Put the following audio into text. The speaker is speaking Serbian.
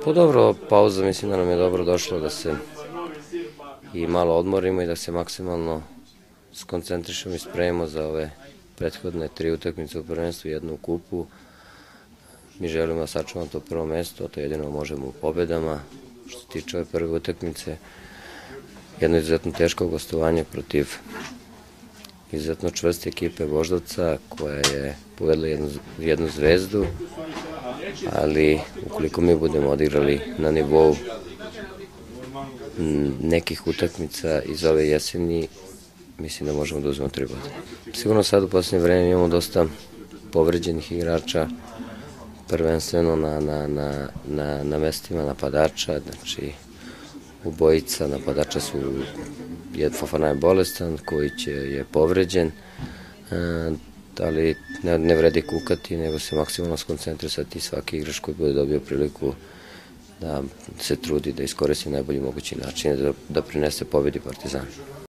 Pa dobro, pauza mislim da nam je dobro došlo da se i malo odmorimo i da se maksimalno skoncentrišemo i spremimo za ove prethodne 3 utakmice u prvenstvu i 1 u kupu. Mi želimo da sačuvamo to prvo mesto, a to jedino možemo u pobedama. Što se tiče ove prve utakmice, jedno izuzetno teško gostovanje protiv izuzetno čvrste ekipe Voždovca, koja je povedla jednu Zvezdu, ali ukoliko mi budemo odigrali na nivou nekih utakmica iz ove jeseni, mislim da možemo da uzmemo 3 boda. Sigurno sad u poslednje vreme imamo dosta povređenih igrača, prvenstveno na mestima napadača, znači obojica napadača su, Fofana je bolestan, Kojić je povređen, ali ne vredi kukati, nego se maksimalno skoncentrisati, svaki igrač koji bude dobio priliku da se trudi da iskoristi najbolji mogući način da prinese pobedi Partizanu.